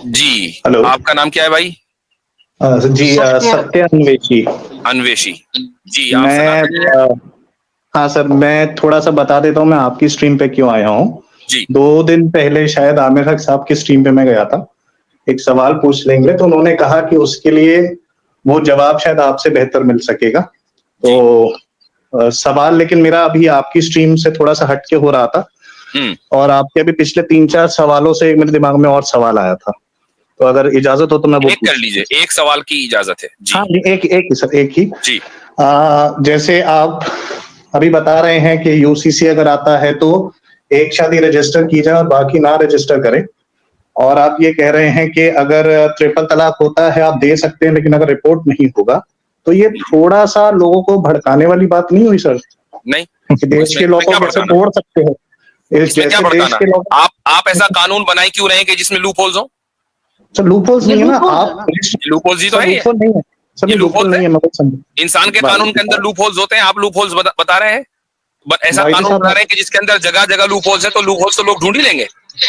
जी, hello. आपका नाम क्या है भाई? जी सत्य अन्वेषी। अन्वेषी जी, आप मैं सुनाते हैं। हाँ सर, मैं थोड़ा सा बता देता हूँ मैं आपकी स्ट्रीम पे क्यों आया हूँ। जी 2 दिन पहले शायद आमिर हक साहब की स्ट्रीम पे मैं गया था। एक सवाल पूछ लेंगे तो उन्होंने कहा कि उसके लिए वो जवाब शायद आपसे बेहतर मिल सकेगा। तो जी। सवाल लेकिन मेरा अभी आपकी स्ट्रीम से थोड़ा सा हटके हो रहा था हम्म। और आपके अभी पिछले 3-4 सवालों से मेरे दिमाग में और सवाल आया था। तो अगर इजाजत हो तो मैं वो एक कर पूछ लीजिए, एक सवाल की इजाजत है जी। हाँ जी, एक एक ही सर, एक ही। जी जैसे आप अभी बता रहे हैं कि यूसीसी अगर आता है तो एक शादी रजिस्टर की जाए और बाकी ना रजिस्टर करें, और आप ये कह रहे हैं कि अगर ट्रिपल तलाक होता है आप दे सकते हैं लेकिन अगर रिपोर्ट नहीं होगा, तो ये थोड़ा सा लोगों को भड़काने वाली बात नहीं हुई सर? नहीं, कि देश के इसमें लोग को क्या कैसे भड़काना? तोड़ सकते हो, इसमें क्या जैसे देश भड़काना? के लोग। आप ऐसा कानून बनाए क्यों रहे हैं कि जिसमें लूप होल्स हो? सर लूप होल्स ये नहीं है ना, लूप होल्स है आप ना। ये लूप होल्स ही तो सर है। लूप होल नहीं है सर, ये ये लूप लूप होल होल्स है। नहीं है, मैं कुछ समझ। इंसान के कानून के अंदर लूप होल्स होते हैं, आप लूप होल्स बता रहे हैं। बट ऐसा वाईडी कानून बना साहब, रहे हैं कि जिसके अंदर जगह जगह लूप होल्स है, तो लूप होल्स तो लोग ढूंढ ही लेंगे।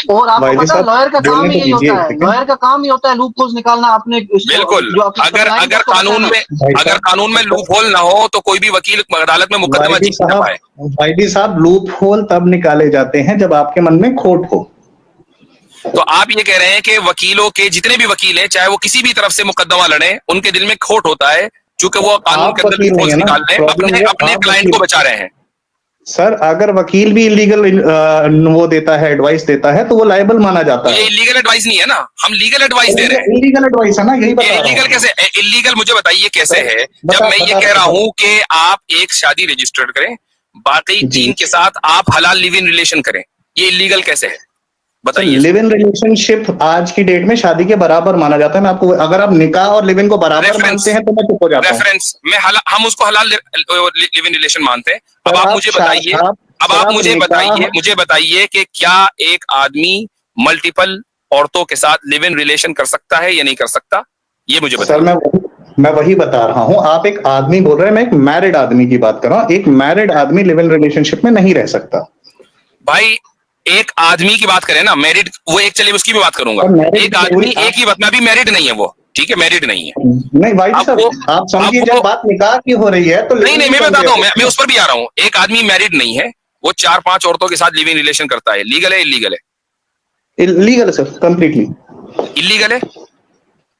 और आपको वाईडी पता है साहब लॉयर का काम बोलने ही तो यही दीजिए, होता है, ठीक है? लॉयर का काम ही होता है लूप होल्स निकालना अपने बिल्कुल। जो आपकी अगर क्लाइंट अगर उसको कानून बचाना। में भाई अगर साहब, कानून में लूप होल ना हो तो कोई भी वकील अदालत में मुकदमा वाईडी जीत ना साहब, पाए। वाईडी साहब लूप होल तब निकाले जाते हैं जब आपके मन में खोट हो। तो आप ये कह रहे हैं कि वकीलों के जितने भी वकील हैं, चाहे वो किसी भी तरफ से मुकदमा लड़े, उनके दिल में खोट होता है क्योंकि वो कानून आप के अंदर वकील लूप नहीं होल्स है ना, निकाल रहे हैं, प्रॉब्लम अपने ये अपने आप क्लाइंट वकील। को बचा रहे हैं। सर अगर वकील भी इलीगल वो देता है, एडवाइस देता है, तो वो लायबल माना तो जाता ये है। इलीगल एडवाइस नहीं है ना, हम लीगल एडवाइस दे रहे हैं। इलीगल एडवाइस है ना, यही ये बता रहा इलीगल हूँ। कैसे? इलीगल मुझे बताइए कैसे सर है, जब बता मैं ये बता कह रहा बता हूं कि आप एक शादी रजिस्टर्ड करें, बाकी जी 3 के साथ आप हलाल लिव इन रिलेशन करें, ये इलीगल कैसे है? सर, बताइए लिव इसको। इन रिलेशनशिप आज की डेट में शादी के बराबर माना जाता है। मैं आपको, अगर आप निकाह और लिव इन को बराबर रेफरेंस मानते हैं तो मैं चुप हो जाता हूँ। रेफरेंस में हम उसको हलाल लिव इन रिलेशन मानते हैं। अब सर आप आप मुझे बताइए, आप अब सर आप आप निकाह। मुझे बताइए कि क्या एक आदमी मल्टीपल औरतों के साथ लिव इन रिलेशन कर सकता है या नहीं कर सकता? ये मुझे सर बताइए। मैं वही बता रहा हूँ, आप एक आदमी बोल रहे हैं, मैं एक मैरिड आदमी की बात कर रहा हूँ। एक मैरिड आदमी लिव इन रिलेशनशिप में नहीं रह सकता। भाई एक आदमी की बात करें ना, मैरिड वो एक, चलिए उसकी भी बात करूंगा। और मैरिड एक की आदमी जरूरी एक ही बात में, अभी मैरिड नहीं है वो, ठीक है, मैरिड नहीं है। नहीं भाई अब वो साहब, आप अब समझिए, वो जब बात निकाह की हो रही है तो लिव नहीं इन नहीं, भी मैं तो बताता हूँ, मैं है। उस पर भी आ रहा हूँ। एक आदमी मैरिड नहीं है, वो 4-5 औरतों के साथ लिव इन रिलेशन करता है, लीगल है इलीगल है? लीगल है सर, कंप्लीटली इलीगल है?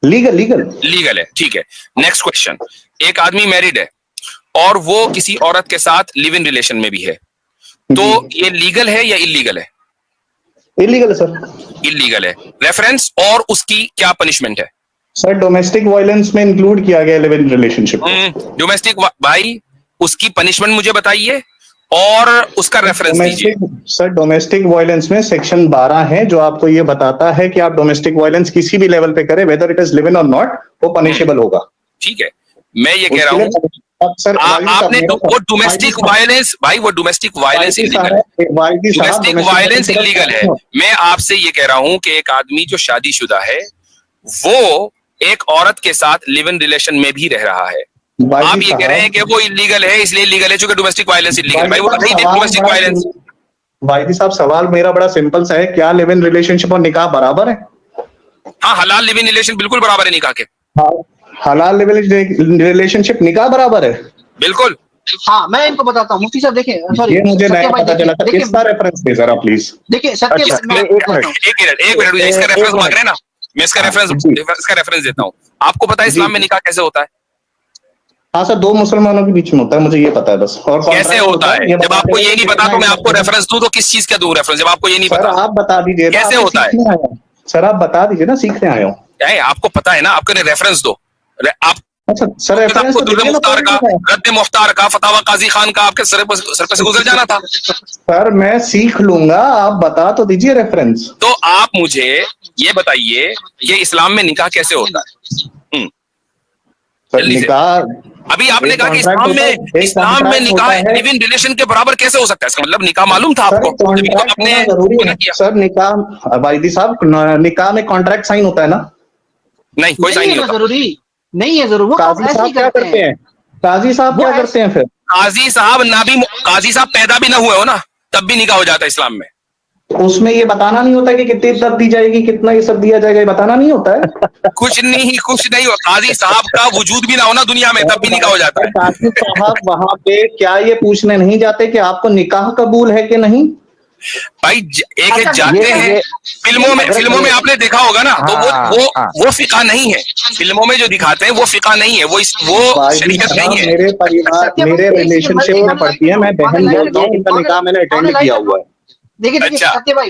Legal legal. लीगल है, ठीक है। नेक्स्ट क्वेश्चन, एक आदमी मैरिड है और वो किसी औरत के साथ लिव इन रिलेशन में भी है, तो जी ये लीगल है या इलीगल है? इलीगल है सर। इलीगल है। रेफरेंस और उसकी क्या पनिशमेंट है? सर डोमेस्टिक वायलेंस में इंक्लूड किया गया लिव इन रिलेशनशिप को। डोमेस्टिक भाई, उसकी पनिशमेंट मुझे बताइए और उसका रेफरेंस दीजिए। डोमेस्टिक वायलेंस में सेक्शन 12 है जो आपको ये बताता है कि आप डोमेस्टिक वायलेंस किसी भी लेवल पे करें, whether it is live in और नॉट, वो पनिशेबल होगा। ठीक है, मैं ये कह रहा उसके हूं, लिए अब सर वाईडी साहब, आपने मेरा वो वाईडी डोमेस्टिक साहब, वायलेंस, भाई वो डोमेस्टिक वायलेंस वाईडी इलीगल है। साहब, वाईडी साहब, डोमेस्टिक डोमेस्टिक वायलेंस इलीगल है। वायलेंस। मैं आपसे ये कह रहा हूं कि एक आदमी जो शादीशुदा है, वो एक औरत के साथ लिव इन रिलेशन में भी रह रहा है। वाईडी आप ये कह रहे हैं साहब, कि वो इलीगल है, इसलिए इलीगल है क्योंकि डोमेस्टिक वायलेंस इलीगल। भाई वाईडी वो साहब तो नहीं थे सवाल डोमेस्टिक बड़ा वायलेंस। वाईडी साहब सवाल मेरा बड़ा सिंपल सा है, क्या लिव इन रिलेशनशिप और निकाह बराबर है? हाँ, हलाल लिव इन रिलेशन बिल्कुल बराबर है निकाह के। हाँ, हलाल लिव इन रिलेशनशिप निकाह बराबर है। बिल्कुल। हाँ मैं इनको बताता हूँ, मुफ्ती साहब देखें, सॉरी ये मुझे सत्य नया भाई, पता चला था, देखिए इसका रेफरेंस दे जरा प्लीज। देखिए सत्य अच्छा, मैं एक मिनट, एक मिनट इसका रेफरेंस मांग रहे हैं ना, मैं जी इसका रेफरेंस देता हूँ। आपको पता है जी। इस्लाम में निकाह कैसे होता है? हाँ सर, 2 मुसलमानों के बीच में होता है, मुझे ये पता है बस, और कैसे कॉन्ट्रैक्ट होता होता है? है। ये जब बताते आपको रहे ये नहीं पता कितना तो मैं आपको इंटरेस्ट है। रेफरेंस दूं तो किस चीज का दूं रेफरेंस, जब आपको ये नहीं सर पता? आप बता दीजिए ना, कैसे मैं होता है? सीखने आया हूँ। सर आप बता दीजिए ना, सीखने आया हूँ। है आपको पता है ना, आपके रेफरेंस दो। आप अच्छा सर, रेफरेंस आपको तो दुर्र दीजिए, मैं मुख्तार पढ़ का, लूंगा। रद्द मुख्तार का, फतावा काजी खान का आपके सर पे से गुजर जाना था। सर मैं सीख लूंगा, आप बता तो दीजिए रेफरेंस। तो आप मुझे ये बताइए कि इस्लाम में निकाह कैसे होता है? सर जल्दी से। निकाह अभी आपने एक कहा कि कॉन्ट्रैक्ट होता है, एक इस्लाम में कॉन्ट्रैक्ट निकाह होता है। लिव इन रिलेशन के बराबर कैसे हो सकता है? इसका मतलब निकाह मालूम था सर आपको, एक तभी तो कॉन्ट्रैक्ट आपने होना जरूरी मना है किया। सर। निकाह वाइदी साहब, निकाह में कॉन्ट्रैक्ट साइन होता है ना? नहीं, कोई नहीं साइन है नहीं ना होता। जरूरी, नहीं है जरूर, वो तो काजी ऐसे ही साहब क्या करते करते हैं। हैं? काजी साहब वो क्या ऐसे करते हैं फिर? काजी साहब पैदा भी ना हुए हो ना, तब भी निकाह हो जाता है इस्लाम में। उसमें ये बताना नहीं होता कि कितनी इज्जत दी जाएगी, कितना ये सब दिया जाएगा, ये बताना नहीं होता है। कुछ नहीं हो, काजी साहब का वजूद भी ना हो ना दुनिया में, तब भी निकाह हो जाता है। काजी साहब वहां पे क्या ये पूछने नहीं जाते कि आपको निकाह कबूल है कि नहीं? भाई एक अच्छा, जाते हैं फिल्मों में आपने देखा होगा ना, तो वो फिका नहीं है। फिल्मों में जो दिखाते हैं वो फिका नहीं है, वो शरीयत नहीं है। मेरे परिवार, मेरे रिलेशनशिप में पड़ती है, मैं बहन बोलता हूँ, इनका निकाह मैंने अटेंड किया हुआ है। देखिए अच्छा। सत्य भाई,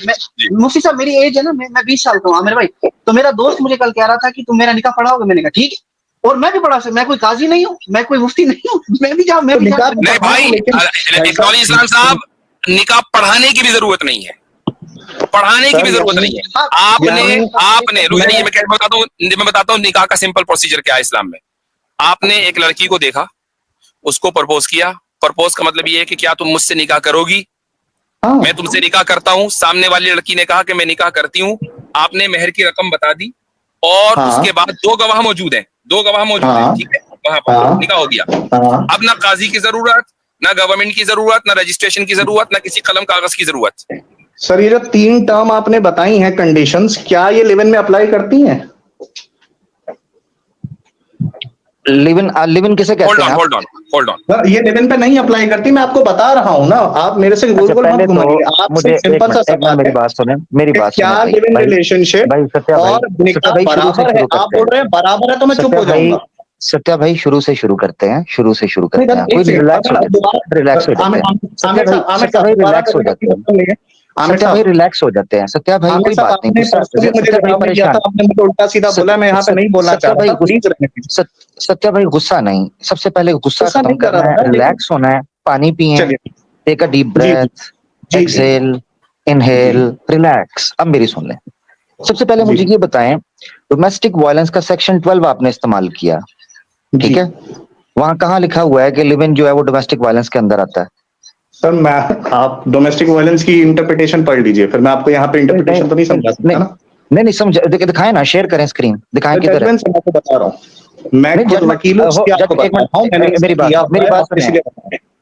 मुफ्ती साहब मेरी एज है ना, मैं 20 साल का हूँ मेरे भाई। तो मेरा दोस्त मुझे कल कह रहा था कि तुम मेरा निकाह पढ़ाओगे, मैंने कहा ठीक है। और मैं भी पढ़ा, मैं कोई काजी नहीं हूँ, मैं कोई मुफ्ती नहीं हूँ, मैं भी जाऊँ। नहीं भाई, इकबाल इस्लाम साहब, निकाह पढ़ाने की भी जरूरत नहीं है, पढ़ाने की भी जरूरत नहीं है। आपने रुक जाइए, मैं बताता हूँ निकाह का सिंपल प्रोसीजर क्या है इस्लाम में। आपने एक लड़की को देखा, उसको प्रपोज किया। प्रपोज का मतलब ये है कि क्या तुम मुझसे निकाह करोगी? मैं तुमसे निकाह करता हूं। सामने वाली लड़की ने कहा कि मैं निकाह करती हूं। आपने मेहर की रकम बता दी, और उसके बाद दो गवाह मौजूद हैं, ठीक है, वहां पर निकाह हो गया। अब ना काजी की जरूरत, ना गवर्नमेंट की जरूरत, ना रजिस्ट्रेशन की जरूरत, ना किसी कलम कागज की जरूरत। सर, ये जो 3 टर्म आपने बताई हैं कंडीशंस, क्या ये लिव इन में अप्लाई करती हैं? लिव इन किसे कहते हैं? Hold on. सर, ये लिव इन पे नहीं अप्लाई करती, मैं आपको बता रहा हूं ना, आप मेरे से गोल गोल मत घुमाइए। आपसे सिंपल सा सवाल मेरी है, बात सुने, क्या लिव इन रिलेशनशिप और निकाह बराबर है? आप बोल रहे हैं बराबर है, तो मैं चुप हो जाऊंगा। सत्या भाई शुरू से शुरू करते हैं, कोई रिलैक्स हो जाते हैं, सत्या भाई रिलैक्स हो जाते हैं, सत्या भाई रिलैक्स हो जाते हैं, सत्या भाई कोई बात नहीं, सत्या भाई परेशान, आपने मुझे उल्टा सीधा बोला, मैं यहाँ पे नहीं बोलना चाहता था, प्लीज रहने। सत्या भाई गुस्सा नहीं, सबसे पहले गुस्सा खत्म करना है, रिलैक्स होना है, पानी पिए, take a deep breath, exhale, inhale, relax. अब मेरी सुन लें, सबसे पहले मुझे ये बताएं, डोमेस्टिक वायलेंस का सेक्शन 12 आपने इस्तेमाल किया, ठीक है? वहां कहाँ लिखा हुआ है कि लिव इन जो है वो डोमेस्टिक वायलेंस के अंदर आता है? सर, आप डोमेस्टिक वायलेंस की इंटरप्रिटेशन पढ़ लीजिए, फिर मैं आपको यहाँ पे इंटरप्रिटेशन तो नहीं समझा सकता ना। नहीं समझ, दिखाएं ना, शेयर करें स्क्रीन, दिखाएं किधर है। मैं आपको बता रहा हूँ, मैं खुद वकील हूँ, मेरी बात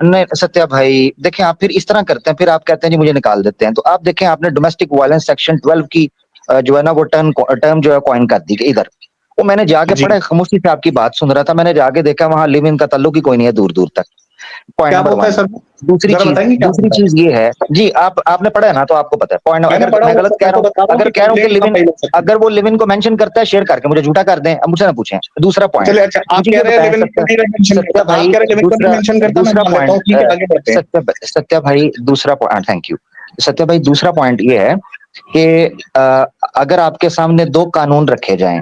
नहीं सत्या भाई, देखें आप फिर इस तरह करते हैं, फिर आप कहते हैं जी मुझे निकाल देते हैं। तो आप देखें, आपने डोमेस्टिक वायलेंस सेक्शन 12 की जो है ना वो टर्म जो है कॉइन कर दी इधर। वो मैंने जाके पढ़ा, खामोशी से आपकी बात सुन रहा था, मैंने जाके देखा वहां लिव इन का ताल्लुक ही कोई नहीं है दूर दूर तक। Point number 1। दूसरी चीज ये है जी, आपने पढ़ा है ना, तो आपको पता है पॉइंट। अगर मैं गलत कह रहा हूँ, अगर कह रहा हूँ कि लिव इन, अगर वो लिव इन को मेंशन करता है, शेयर करके मुझे झूठा कर दें, अब मुझे ना पूछें। दूसरा पॉइंट, सत्या भाई दूसरा पॉइंट, सत्या भाई दूसरा पॉइंट, थैंक यू सत्या भाई। दूसरा पॉइंट ये है कि अगर आपके सामने 2 कानून रखे जाएं,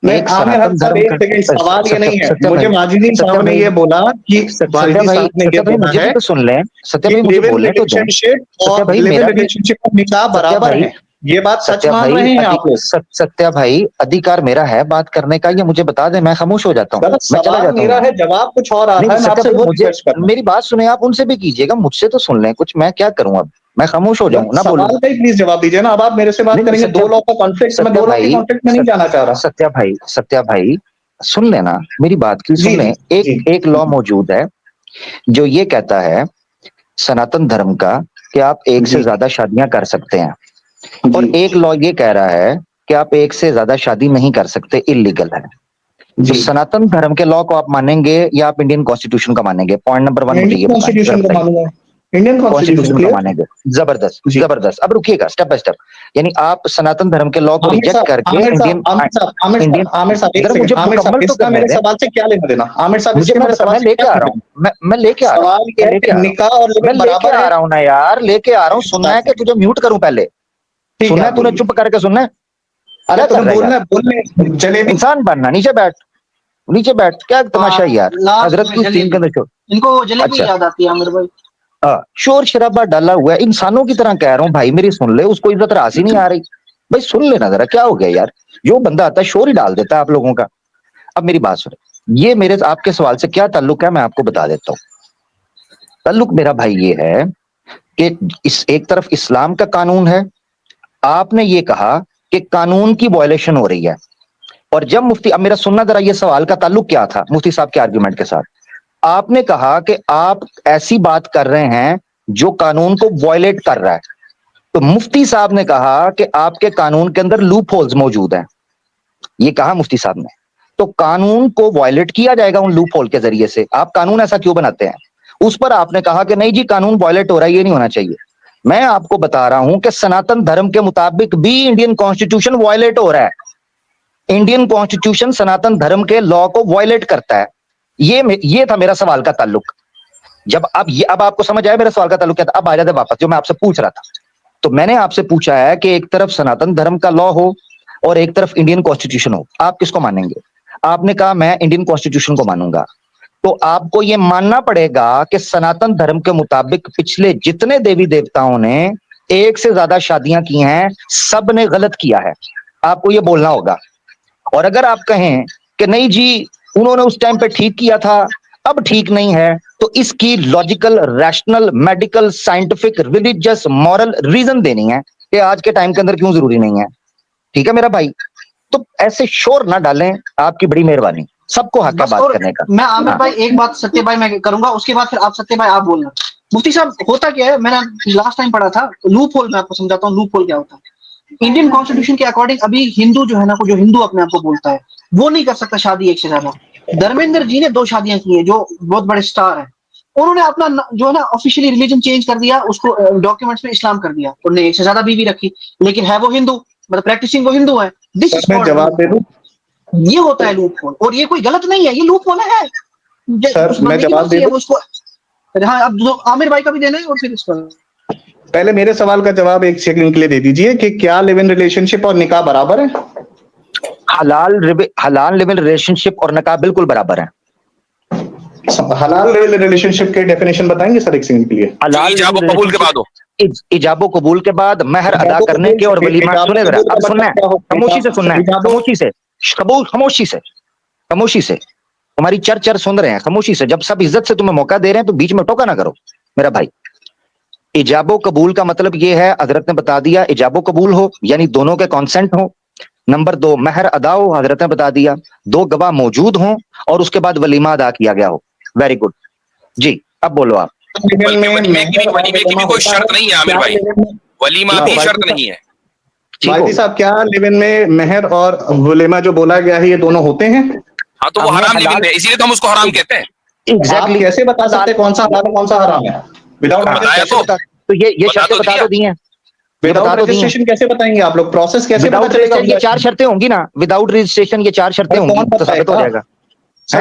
एक सनातन धर्म का, सवाल ये नहीं है, मुझे माजिदी साहब ने ये बोला कि सत्या भाई मुझे भी तो सुन लें, सत्या भाई मुझे बोलने तो दो। सत्या भाई मेरा निकाह बराबर है, ये बात सच मान रहे हैं आप लोग? सत्या भाई अधिकार मेरा है बात करने का, ये मुझे बता दें, मैं खामोश हो जाता हूँ, मैं चला जाता हूँ। मेरा है, जवाब कुछ और आ रहा है। मेरी बात सुने, आप उनसे भी कीजिएगा, मुझसे तो सुन लें कुछ, मैं क्या करूँ अब, मैं खामोश हो जाऊं ना, बोलूं? प्लीज जवाब दीजिए ना। अब आप मेरे से बात करेंगे 2 लॉ का कॉन्फ्लिक्ट, मैं 2 लॉ के कॉन्फ्लिक्ट में नहीं जाना चाह रहा। सत्या भाई सुन लेना, मेरी बात की सुन लें। एक लॉ मौजूद है जो ये कहता है सनातन धर्म का कि आप एक से ज्यादा शादियां कर सकते हैं, और एक लॉ ये कह रहा है कि आप एक से ज्यादा शादी नहीं कर सकते, इलीगल है। तो सनातन धर्म के लॉ को आप मानेंगे या आप इंडियन कॉन्स्टिट्यूशन का मानेंगे? पॉइंट नंबर 1 मुझे ये बताएं। इंडियन कॉन्स्टिट्यूशन को मानेंगे? जबरदस्त। अब रुकिएगा, स्टेप बाय स्टेप, यानी आप सनातन धर्म के लॉ को रिजेक्ट करके इंडियन आमिर साहब मुझे मुकम्मल तो करने मेरे दें। सवाल से क्या लेना देना? आमिर साहब, मैं लेके आ रहा हूँ, मैं लेके आ रहा हूँ, मैं लेके आ रहा हूँ ना यार, लेके आ रहा हूँ। सुनना है कि तुझे म्यूट करूं पहले? सुनना है तूने? चुप करके सुनना है? अरे तो बोलने चले, इंसान बनना, नीचे बैठ, क्या तमाशा यार, हजरत की सीन के अंदर। इनको जलेबी याद आती है आमिर भाई। शोर शराबा डाला हुआ है, इंसानों की तरह कह रहा हूँ भाई, मेरी सुन ले, उसको इज्जत रास ही नहीं आ रही भाई, सुन लेना जरा, क्या हो गया यार, जो बंदा आता है शोर ही डाल देता है आप लोगों का। अब मेरी बात सुने, ये मेरे आपके सवाल से क्या ताल्लुक है, मैं आपको बता देता हूँ। ताल्लुक मेरा भाई ये है कि इस एक तरफ इस्लाम का कानून है, आपने ये कहा कि कानून की वायलेशन हो रही है, और जब मुफ्ती, अब मेरा सुनना जरा, ये सवाल का ताल्लुक क्या था मुफ्ती साहब के आर्गुमेंट के साथ? आपने कहा कि आप ऐसी बात कर रहे हैं जो कानून को वायलेट कर रहा है। तो मुफ्ती साहब ने कहा कि आपके कानून के अंदर लूप होल्स मौजूद हैं, ये कहा मुफ्ती साहब ने। तो कानून को वायलेट किया जाएगा उन लूप होल के जरिए से। आप कानून ऐसा क्यों बनाते हैं? उस पर आपने कहा कि नहीं जी कानून वायलेट हो रहा है, ये नहीं होना चाहिए। मैं आपको बता रहा हूं कि सनातन धर्म के मुताबिक भी इंडियन कॉन्स्टिट्यूशन वायलेट हो रहा है। इंडियन कॉन्स्टिट्यूशन सनातन धर्म के लॉ को वायलेट करता है। ये था मेरा सवाल का ताल्लुक। जब अब आपको समझ आया मेरा सवाल का ताल्लुक क्या था? अब आ जाते वापस जो मैं आपसे पूछ रहा था। तो मैंने आपसे पूछा है कि एक तरफ सनातन धर्म का लॉ हो और एक तरफ इंडियन कॉन्स्टिट्यूशन हो, आप किसको मानेंगे? आपने कहा मैं इंडियन कॉन्स्टिट्यूशन को मानूंगा। तो आपको यह मानना पड़ेगा कि सनातन धर्म के मुताबिक पिछले जितने देवी देवताओं ने एक से ज्यादा शादियां की हैं, सब ने गलत किया है। आपको यह बोलना होगा। और अगर आप कहें कि नहीं जी उन्होंने उस टाइम पे ठीक किया था, अब ठीक नहीं है, तो इसकी logical, rational, medical, scientific, religious, moral reason देनी है कि आज के टाइम के अंदर क्यों जरूरी नहीं है। ठीक है मेरा भाई? तो ऐसे शोर ना डालें, आपकी बड़ी मेहरबानी। सबको हक है बात करने का। मैं आमिर भाई एक बात सत्य भाई मैं करूंगा, उसके बाद फिर आप सत्य भाई आप बोलना। मुफ्ती साहब होता क्या है, मैंने लास्ट टाइम पढ़ा था लूप होल, मैं आपको समझाता हूँ लूप होल क्या होता है। इंडियन कॉन्स्टिट्यूशन के अकॉर्डिंग अभी हिंदू जो है ना, जो हिंदू अपने आप को बोलता है, वो नहीं कर सकता शादी एक से ज्यादा। धर्मेंद्र जी ने 2 शादियां की है, जो बहुत बड़े स्टार है। उन्होंने अपना जो है ना ऑफिशियली रिलीजन चेंज कर दिया, उसको डॉक्यूमेंट्स में इस्लाम कर दिया। उन्होंने एक से ज्यादा बीवी रखी, लेकिन है वो हिंदू, मतलब प्रैक्टिसिंग वो हिंदू है। दिस इज जवाब दे दूं? ये होता है लूप होल, और ये कोई गलत नहीं है, ये लूप होल है। सर मैं जवाब दे दूं? उसको हाँ, अब आमिर भाई का भी देना है और फिर इस पर पहले मेरे सवाल का जवाब एक सेकंड के लिए दे दीजिए कि क्या लिव इन रिलेशनशिप और निकाह बराबर है? हलाल लिव इन रिलेशनशिप और निकाह बिल्कुल बराबर है। हलाल लिव इन रिलेशनशिप के डेफिनेशन बताएंगे सर एक सेकंड के लिए? हलाल इजाबो कबूल के बाद हो, इजाबो कबूल के बाद महर अदा करने के और वलीमा। सुने जरा, अब सुनना है, खामोशी से सुनना है, खामोशी से हमारी चर सुन रहे हैं, खामोशी से। जब सब इज्जत से तुम्हें मौका दे रहे हैं तो बीच में टोका ना करो मेरा भाई। इजाबो कबूल का मतलब यह है, हजरत ने बता दिया, इजाबो कबूल हो यानी दोनों के कॉन्सेंट हो। नंबर 2 महर अदा हो, हजरत ने बता दिया, 2 गवाह मौजूद हों और उसके बाद वलीमा अदा किया गया हो। वेरी गुड जी, अब बोलो आप। वलीमे की भी कोई शर्त नहीं है आमिर भाई, वलीमा भी शर्त नहीं है। भाई साहब क्या लिव इन में महर और वलीमा जो बोला गया है ये दोनों होते हैं? हाँ तो वो हराम लिव इन है, इसीलिए तो हम उसको हराम कहते हैं। एग्जैक्टली। कैसे बता सकते हैं कौन सा हलाल कौन सा हराम है? विदाउट बताया तो ये शर्तें बता तो दी हैं। विदाउट रजिस्ट्रेशन कैसे बताएंगे आप लोग? प्रोसेस कैसे पता चलेगा? ये 4 शर्तें होंगी ना, विदाउट रजिस्ट्रेशन ये 4 शर्तें होंगी तो साबित हो जाएगा।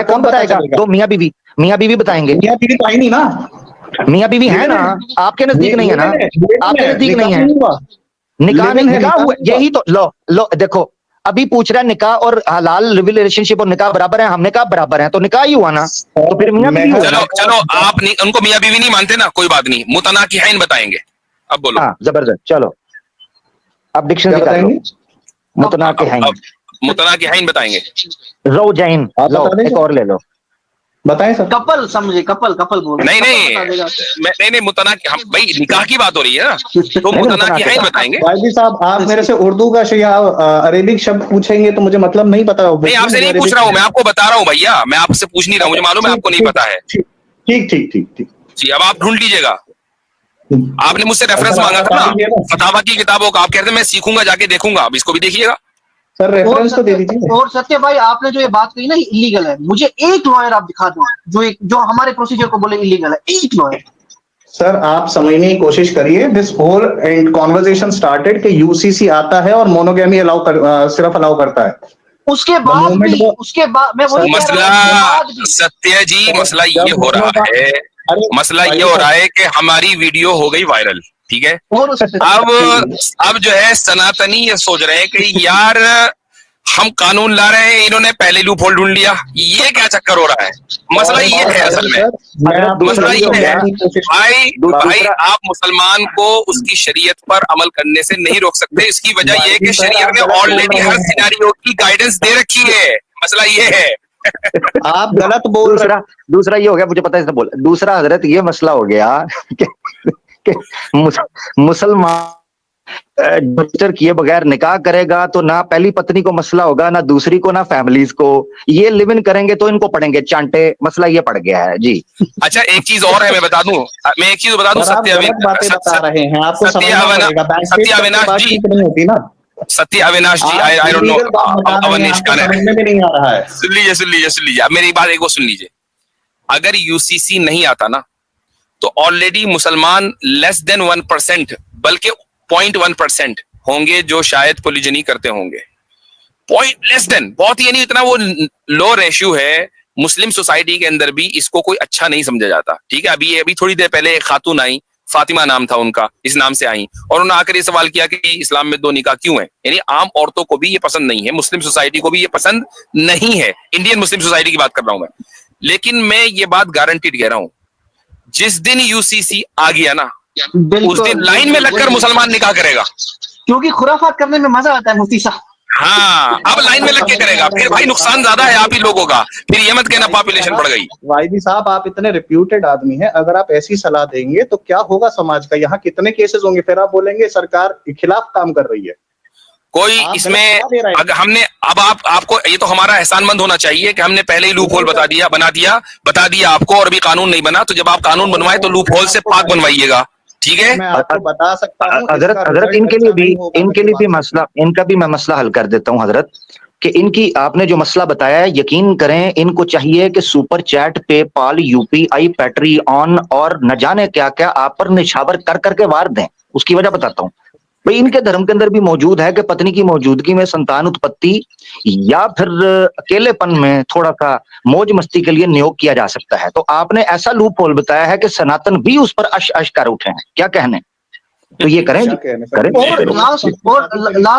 कौन बताएगा? तो मियां बीवी बताएंगे। मियां बीवी तो आई नहीं ना, मियां बीवी है ना, आपके नजदीक नहीं है ना, आपके नजदीक नहीं है। निकाह नहीं हुआ, यही तो लो देखो, अभी पूछ रहा है निकाह और हलाल रिलेशनशिप और निकाह बराबर है। हमने कहा बराबर है तो निकाह ही हुआ ना, तो फिर मियां बीवी। चलो आप नहीं, उनको मियां बीवी नहीं मानते ना, कोई बात नहीं, मुतनाकिहैन बताएंगे। अब बोलो। हाँ जबरदस्त, चलो अब डिक्शनरी कर लो। मुतनाकिहैन बताएंगे। रौजैन लो, एक और ले लो, बताएं सर। कपल समझे, कपल बोल। नहीं मुतनाकी, हम भाई निकाह की बात हो रही है ना, तो मुतनाकिहैन बताएंगे। भाई साहब आप मेरे से उर्दू का या अरेबिक शब्द पूछेंगे तो मुझे मतलब नहीं पता। नहीं आपसे नहीं पूछ रहा हूँ, मैं आपको बता रहा हूँ भैया, मैं आपसे पूछ नहीं रहा हूँ, मुझे मालूम है आपको नहीं पता है। ठीक जी, अब आप ढूंढ लीजिएगा। आपने मुझसे रेफरेंस मांगा था ना फतावा की किताबों का, आप कहते हैं मैं सीखूंगा जाके देखूंगा, अब इसको भी देखिएगा सर, रेफरेंस तो दे दीजिए। और सत्य भाई आपने जो ये बात कही ना इलीगल है, मुझे एक लॉयर आप दिखा दो जो हमारे प्रोसीजर को बोले इलीगल है, एक लॉयर। सर आप समझने की कोशिश करिए, दिस होल कॉन्वर्सेशन स्टार्टेड कि यूसीसी आता है और मोनोगेमी सिर्फ अलाउ करता है। उसके बाद मैं वही मसला सत्य जी, मसला ये हो रहा है, मसला ये हो रहा है कि हमारी वीडियो हो गई वायरल, ठीक है। अब जो है सनातनी ये सोच रहे हैं कि यार हम कानून ला रहे हैं, इन्होंने पहले लूप होल ढूंढ लिया, ये क्या चक्कर हो रहा है। मसला ये है असल में, मसला ये है भाई आप मुसलमान को उसकी शरीयत पर अमल करने से नहीं रोक सकते। इसकी वजह यह है कि शरीयत ने ऑलरेडी हर सिनेरियो की गाइडेंस दे रखी है, मसला ये है। आप गलत बोल रहे। दूसरा ये हो गया, मुझे पता है इसने बोला। दूसरा हजरत ये मसला हो गया कि मुसलमान रजिस्टर किए बगैर निकाह करेगा तो ना पहली पत्नी को मसला होगा, ना दूसरी को, ना फैमिलीज को। ये लिव इन करेंगे तो इनको पड़ेंगे चांटे, मसला ये पड़ गया है जी। अच्छा एक चीज और है, मैं बता दूं, मैं एक चीज बता दूं, सर आप गलत बातें बता रहे हैं, आपको समझना पड़ेगा। सत्य अविनाश बात जी, ठीक नहीं होती ना। सत्य अविनाश जी, आप आई डोंट नो, illegal बात बता रहे हैं, अवनीश आपको कौन है? समझ में भी नहीं आ रहा है। सुन लीजिए सुन लीजिए सुन लीजिए, अब मेरी बात एक वो सुन लीजिए। अगर यूसीसी नहीं आता ना, तो ऑलरेडी मुसलमान लेस देन 1%, बल्कि 0.1% होंगे जो शायद पोलिजनी करते होंगे। पॉइंट लेस देन, बहुत ही, यानी इतना वो लो रेशियो है। मुस्लिम सोसाइटी के अंदर भी इसको कोई अच्छा नहीं समझा जाता। ठीक है, अभी थोड़ी देर पहले एक खातून आई, फातिमा नाम था उनका, इस नाम से आई, और उन्होंने आकर ये सवाल किया कि इस्लाम में 2 निकाह क्यों है। यानी आम औरतों को भी ये पसंद नहीं है, मुस्लिम सोसाइटी को भी ये पसंद नहीं है। इंडियन मुस्लिम सोसाइटी की बात कर रहा हूं मैं। लेकिन मैं ये बात गारंटीड कह रहा हूं, जिस दिन यूसीसी आ गया ना, उस दिन लाइन में लगकर मुसलमान निकाह करेगा, क्योंकि खुराफात करने में मजा आता है मुफ्ती साहब। हाँ, अब लाइन में लग के करेगा। फिर भाई नुकसान ज्यादा है आप ही लोगों का, फिर ये मत कहना पॉपुलेशन बढ़ गई। वाईबी साहब, आप इतने रिप्यूटेड आदमी हैं, अगर आप ऐसी सलाह देंगे तो क्या होगा समाज का? यहाँ कितने केसेस होंगे? फिर आप बोलेंगे सरकार के खिलाफ काम कर रही है। कोई इसमें अगर हमने, अब आपको ये तो हमारा एहसानमंद होना चाहिए कि हमने पहले ही लूप होल बता दिया आपको, और भी कानून नहीं बना। तो जब आप कानून बनवाए तो लूप होल से पाक बनवाइएगा, ठीक है? मैं आपको बता सकता हूँ, हजरत इनके लिए भी मसला, इनका भी मैं मसला हल कर देता हूँ हजरत, कि इनकी आपने जो मसला बताया है, यकीन करें इनको चाहिए कि super chat, PayPal, UPI, Patreon और न जाने क्या क्या आप पर निछावर कर करके वार दें। उसकी वजह बताता हूँ भाई, इनके धर्म के अंदर भी मौजूद है कि पत्नी की मौजूदगी में संतान उत्पत्ति या फिर अकेलेपन में थोड़ा सा मौज मस्ती के लिए नियोग किया जा सकता है। तो आपने ऐसा लूप होल बताया है कि सनातन भी उस पर अश अश कर उठे हैं, क्या कहने? तो ये करें करें। और लास्ट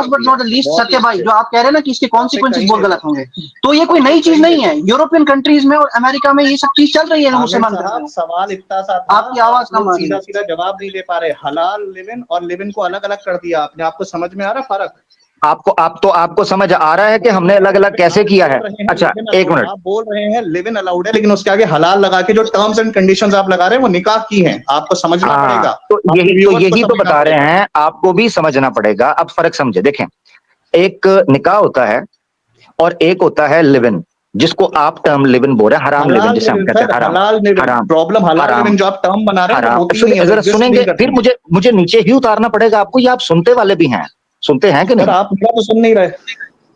बट नॉट लीस्ट, सत्य भाई, जो आप कह रहे हैं ना कि इसके कॉन्सिक्वेंसेस बहुत गलत होंगे, तो ये कोई नई चीज नहीं है। यूरोपियन कंट्रीज में और अमेरिका में ये सब चीज चल रही है। मुसलमान सवाल इतना सा था, आपकी आवाज कम आ रही है, सीधा जवाब नहीं दे पा रहे। हलाल लिव इन और लिव इन को अलग अलग कर दिया आपने। आपको समझ में आ रहा फर्क? आपको समझ आ रहा है कि हमने अलग अलग कैसे किया है? अच्छा एक मिनट, आप बोल रहे हैं लिव इन अलाउड है, लेकिन उसके आगे हलाल लगा के जो टर्म्स एंड कंडीशंस आप लगा रहे हैं वो निकाह की हैं। आपको समझना पड़ेगा। तो यही तो बता रहे हैं, आपको भी समझना पड़ेगा। अब फर्क समझे, देखें, एक निकाह होता है और एक होता है लिव इन, जिसको आप टर्म लिव इन बोल रहे हैं, हराम लिव इन जिसे हम कहते हैं। हराम प्रॉब्लम हलाल लिव इन जो आप टर्म बना रहे हैं, जरा सुनेंगे, फिर मुझे नीचे ही उतारना पड़ेगा आपको। ये आप सुनते वाले भी हैं, सुनते हैं कि नहीं? आप मेरा तो सुन नहीं रहे।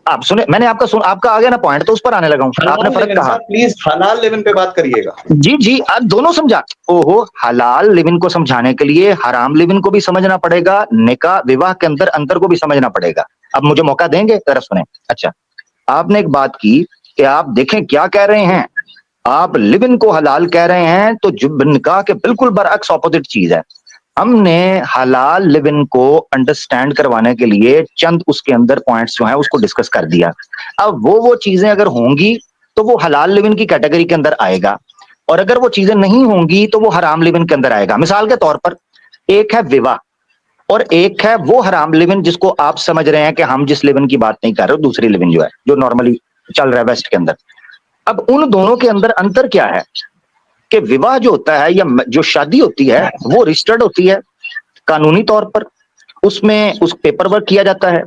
आप सुने, मैंने आपका आ गया ना पॉइंट, तो उस पर आने लगा हूं। आपने फर्क कहा, प्लीज हलाल लिव इन पे बात करिएगा। जी आप दोनों समझा। ओहो, हलाल लिव इन को समझाने के लिए हराम लिव इन को भी समझना पड़ेगा, निकाह विवाह के अंदर अंतर को भी समझना पड़ेगा। अब मुझे मौका देंगे? जरा सुने। अच्छा, आपने एक बात की कि आप देखें क्या कह रहे हैं, आप लिव इन को हलाल कह रहे हैं, तो निकाह के बिल्कुल बरअक्स ऑपोजिट चीज है। हमने हलाल लिव इन को अंडरस्टैंड करवाने के लिए चंद उसके अंदर पॉइंट्स जो हैं उसको डिस्कस कर दिया। अब वो चीजें अगर होंगी तो वो हलाल लिव इन की कैटेगरी के अंदर आएगा, और अगर वो चीजें नहीं होंगी तो वो हराम लिव इन के अंदर आएगा। मिसाल के तौर पर, एक है विवाह और एक है वो हराम लिव इन जिसको आप समझ रहे हैं कि हम जिस लिव इन की बात नहीं कर रहे, दूसरी लिव इन जो है, जो नॉर्मली चल रहा है वेस्ट के अंदर। अब उन दोनों के अंदर अंतर क्या है कि विवाह जो होता है या जो शादी होती है वो रजिस्टर्ड होती है कानूनी तौर पर, उसमें उस पेपर वर्क किया जाता है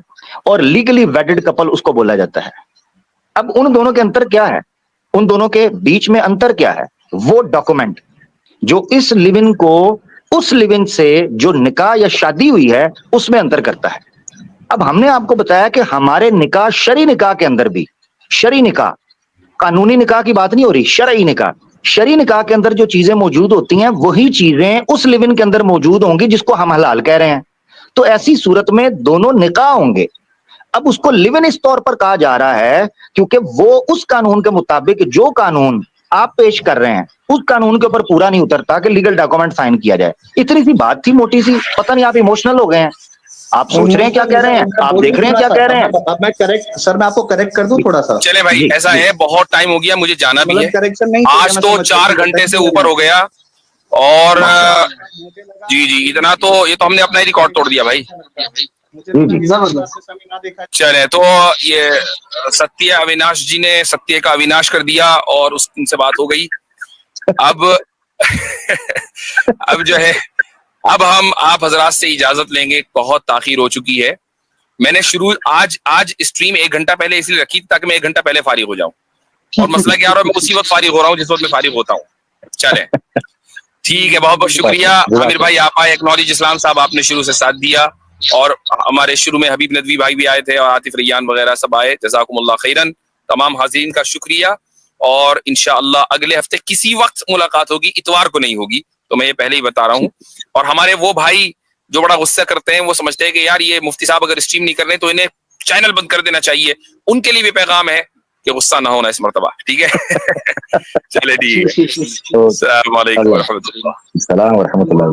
और लीगली वेडेड कपल उसको बोला जाता है। अब उन दोनों के अंतर क्या है? उन दोनों के बीच में अंतर क्या है? वो डॉक्यूमेंट जो इस लिव इन को उस लिव इन से जो निकाह या शादी हुई है उसमें अंतर करता है। अब हमने आपको बताया कि हमारे निकाह, शरी निकाह के अंदर भी, शरी निकाह, कानूनी निकाह की बात नहीं हो रही, शरई निकाह, शरी निकाह के अंदर जो चीजें मौजूद होती हैं वही चीजें उस लिव इन के अंदर मौजूद होंगी जिसको हम हलाल कह रहे हैं। तो ऐसी सूरत में दोनों निकाह होंगे। अब उसको लिव इन इस तौर पर कहा जा रहा है क्योंकि वो उस कानून के मुताबिक, जो कानून आप पेश कर रहे हैं उस कानून के ऊपर पूरा नहीं उतरता कि लीगल डॉक्यूमेंट साइन किया जाए। इतनी सी बात थी, मोटी सी। पता नहीं आप इमोशनल हो गए हैं, आप सोच रहे हैं क्या कह रहे हैं, आप देख रहे हैं क्या कह रहे हैं। अब मैं करेक्ट, सर मैं आपको करेक्ट कर दूं थोड़ा सा? चले भाई, ऐसा है, बहुत टाइम हो गया, मुझे जाना भी है। करेक्शन नहीं, आज तो 4 घंटे से ऊपर हो गया, और जी इतना तो, ये तो हमने अपना ही रिकॉर्ड तोड़ दिया भाई। चले, तो ये सत्य अविनाश जी ने सत्य का अविनाश कर दिया और उनसे बात हो गई। अब अब जो है, अब हम आप हजरात से इजाजत लेंगे, बहुत ताखीर हो चुकी है। मैंने शुरू आज स्ट्रीम 1 घंटा पहले इसलिए रखी थी ताकि मैं 1 घंटा पहले फारिग हो जाऊं, और मसला क्या है, मैं उसी वक्त फारिग हो रहा हूँ जिस वक्त मैं फारिग होता हूँ। चले ठीक है, बहुत बहुत शुक्रिया आमिर भाई, आप आए, एक्नॉलेज इस्लाम साहब आपने शुरू से साथ दिया, और हमारे शुरू में हबीब नदवी भाई भी आए थे और आतिफ रैयान वगैरह सब आए, जज़ाकुमुल्लाह खैरन। तमाम हाज़रीन का शुक्रिया, और इंशाअल्लाह अगले हफ्ते किसी वक्त मुलाकात होगी, इतवार को नहीं होगी, तो मैं ये पहले ही बता रहा हूँ। और हमारे वो भाई जो बड़ा गुस्सा करते हैं, वो समझते हैं कि यार ये मुफ्ती साहब अगर स्ट्रीम नहीं कर रहे तो इन्हें चैनल बंद कर देना चाहिए, उनके लिए भी पैगाम है कि गुस्सा ना होना इस मर्तबा, ठीक है? चले ठीक है, अस्सलाम वालेकुम व रहमतुल्लाह। सलाम व रहमतुल्लाह।